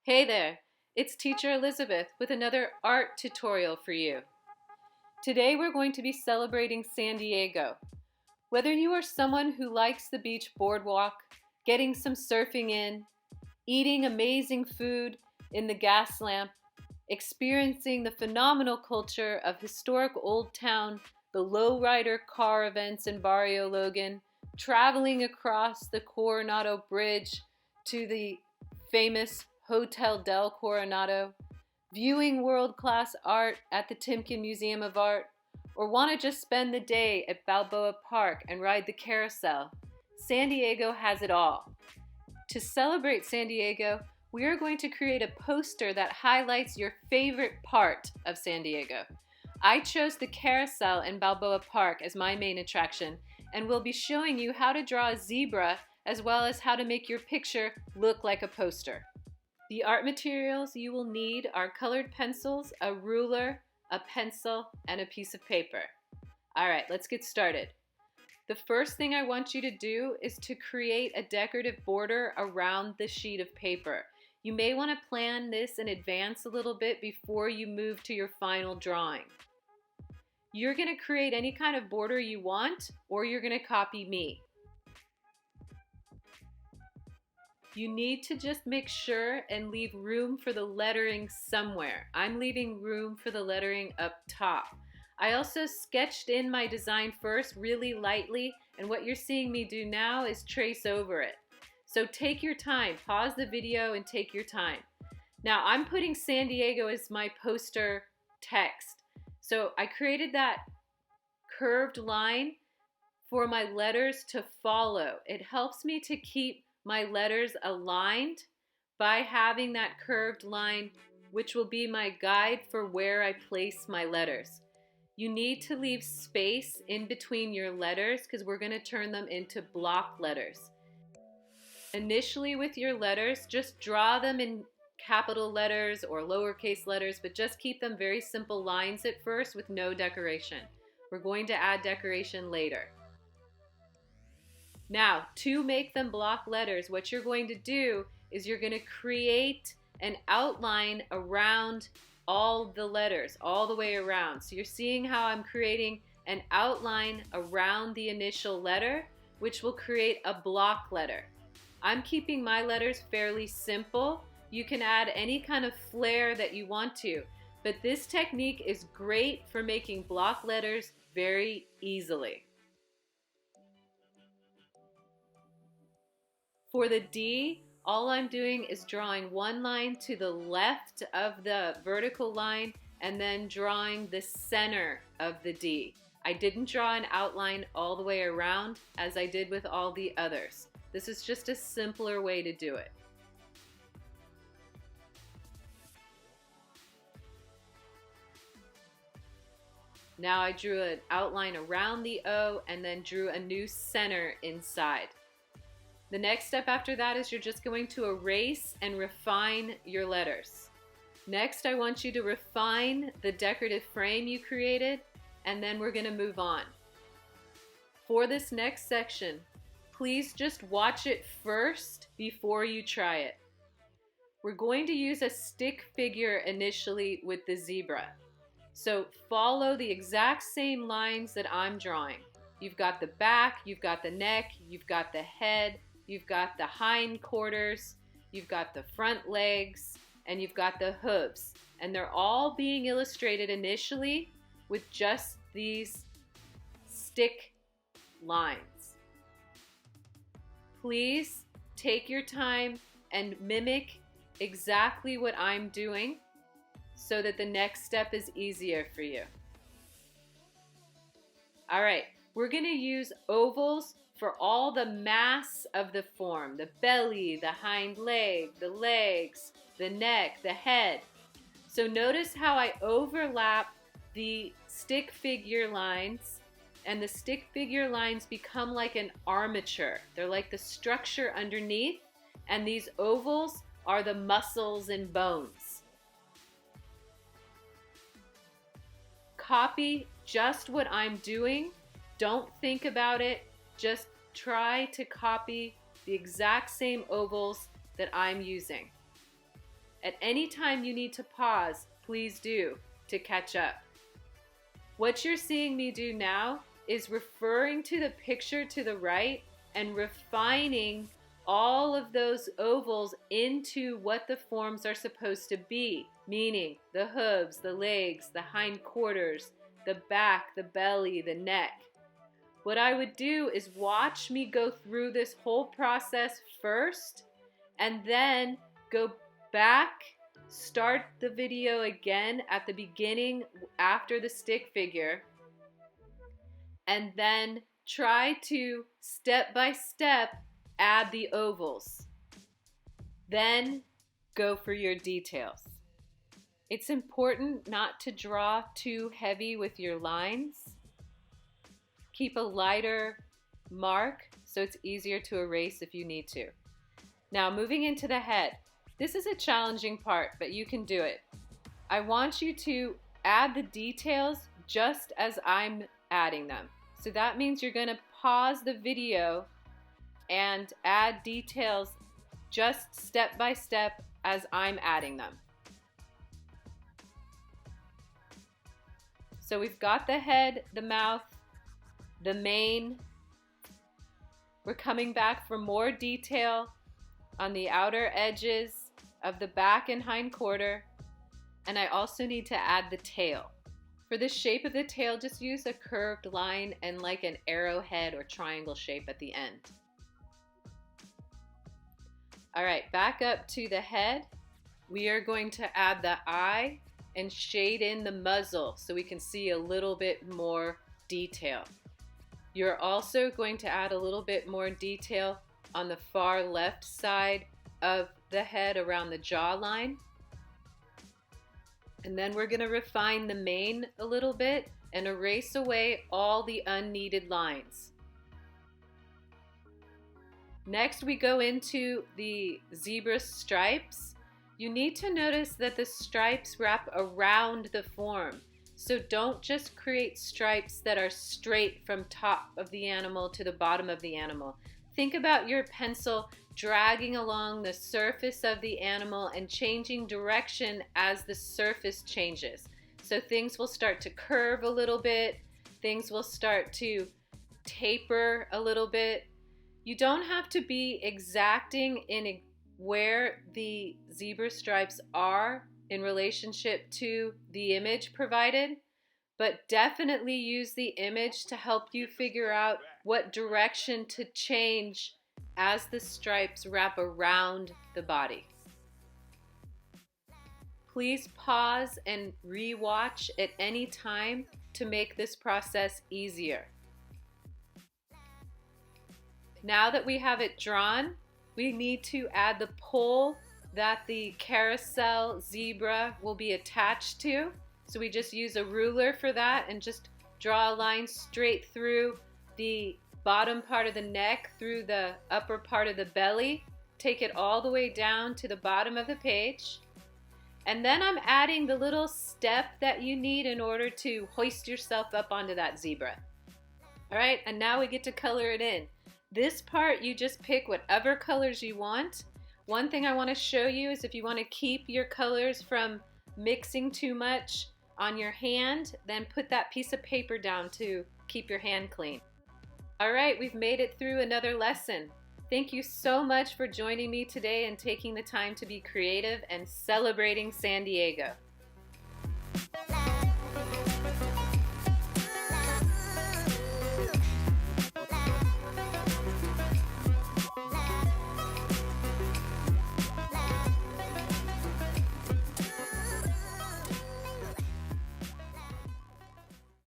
Hey there, it's Teacher Elizabeth with another art tutorial for you. Today we're going to be celebrating San Diego. Whether you are someone who likes the beach boardwalk, getting some surfing in, eating amazing food in the gas lamp, experiencing the phenomenal culture of historic Old Town, the lowrider car events in Barrio Logan, traveling across the Coronado Bridge to the famous Hotel del Coronado, viewing world-class art at the Timken Museum of Art, or want to just spend the day at Balboa Park and ride the carousel, San Diego has it all. To celebrate San Diego, we are going to create a poster that highlights your favorite part of San Diego. I chose the carousel in Balboa Park as my main attraction, and will be showing you how to draw a zebra as well as how to make your picture look like a poster. The art materials you will need are colored pencils, a ruler, a pencil, and a piece of paper. All right, let's get started. The first thing I want you to do is to create a decorative border around the sheet of paper. You may want to plan this in advance a little bit before you move to your final drawing. You're going to create any kind of border you want, or you're going to copy me. You need to just make sure and leave room for the lettering somewhere. I'm leaving room for the lettering up top. I also sketched in my design first really lightly, and what you're seeing me do now is trace over it. So take your time, pause the video and take your time. Now I'm putting San Diego as my poster text. So I created that curved line for my letters to follow. It helps me to keep my letters aligned by having that curved line, which will be my guide for where I place my letters. You need to leave space in between your letters because we're going to turn them into block letters. Initially with your letters, just draw them in capital letters or lowercase letters, but just keep them very simple lines at first with no decoration. We're going to add decoration later. Now, to make them block letters, what you're going to do is you're going to create an outline around all the letters, all the way around. So you're seeing how I'm creating an outline around the initial letter, which will create a block letter. I'm keeping my letters fairly simple. You can add any kind of flair that you want to, but this technique is great for making block letters very easily. For the D, all I'm doing is drawing one line to the left of the vertical line and then drawing the center of the D. I didn't draw an outline all the way around as I did with all the others. This is just a simpler way to do it. Now I drew an outline around the O and then drew a new center inside. The next step after that is you're just going to erase and refine your letters. Next, I want you to refine the decorative frame you created, and then we're going to move on. For this next section, please just watch it first before you try it. We're going to use a stick figure initially with the zebra. So follow the exact same lines that I'm drawing. You've got the back, you've got the neck, you've got the head, you've got the hind quarters, you've got the front legs, and you've got the hooves. And they're all being illustrated initially with just these stick lines. Please take your time and mimic exactly what I'm doing so that the next step is easier for you. All right, we're going to use ovals for all the mass of the form, the belly, the hind leg, the legs, the neck, the head. So notice how I overlap the stick figure lines, and the stick figure lines become like an armature. They're like the structure underneath, and these ovals are the muscles and bones. Copy just what I'm doing. Don't think about it. Just try to copy the exact same ovals that I'm using. At any time you need to pause, please do, to catch up. What you're seeing me do now is referring to the picture to the right and refining all of those ovals into what the forms are supposed to be, meaning the hooves, the legs, the hindquarters, the back, the belly, the neck. What I would do is watch me go through this whole process first and then go back, start the video again at the beginning after the stick figure, and then try to step by step add the ovals. Then go for your details. It's important not to draw too heavy with your lines. Keep a lighter mark so it's easier to erase if you need to. Now moving into the head. This is a challenging part, but you can do it. I want you to add the details just as I'm adding them. So that means you're going to pause the video and add details just step by step as I'm adding them. So we've got the head, the mouth, the mane. We're coming back for more detail on the outer edges of the back and hind quarter. And I also need to add the tail. For the shape of the tail, just use a curved line and like an arrowhead or triangle shape at the end. All right, back up to the head. We are going to add the eye and shade in the muzzle so we can see a little bit more detail. You're also going to add a little bit more detail on the far left side of the head around the jawline. And then we're going to refine the mane a little bit and erase away all the unneeded lines. Next, we go into the zebra stripes. You need to notice that the stripes wrap around the form. So don't just create stripes that are straight from top of the animal to the bottom of the animal. Think about your pencil dragging along the surface of the animal and changing direction as the surface changes. So things will start to curve a little bit. Things will start to taper a little bit. You don't have to be exacting in where the zebra stripes are in relationship to the image provided, but definitely use the image to help you figure out what direction to change as the stripes wrap around the body. Please pause and re-watch at any time to make this process easier. Now that we have it drawn, we need to add the pole that the carousel zebra will be attached to. So we just use a ruler for that and just draw a line straight through the bottom part of the neck, through the upper part of the belly. Take it all the way down to the bottom of the page. And then I'm adding the little step that you need in order to hoist yourself up onto that zebra. All right, and now we get to color it in. This part, you just pick whatever colors you want. One thing I want to show you is if you want to keep your colors from mixing too much on your hand, then put that piece of paper down to keep your hand clean. All right, we've made it through another lesson. Thank you so much for joining me today and taking the time to be creative and celebrating San Diego.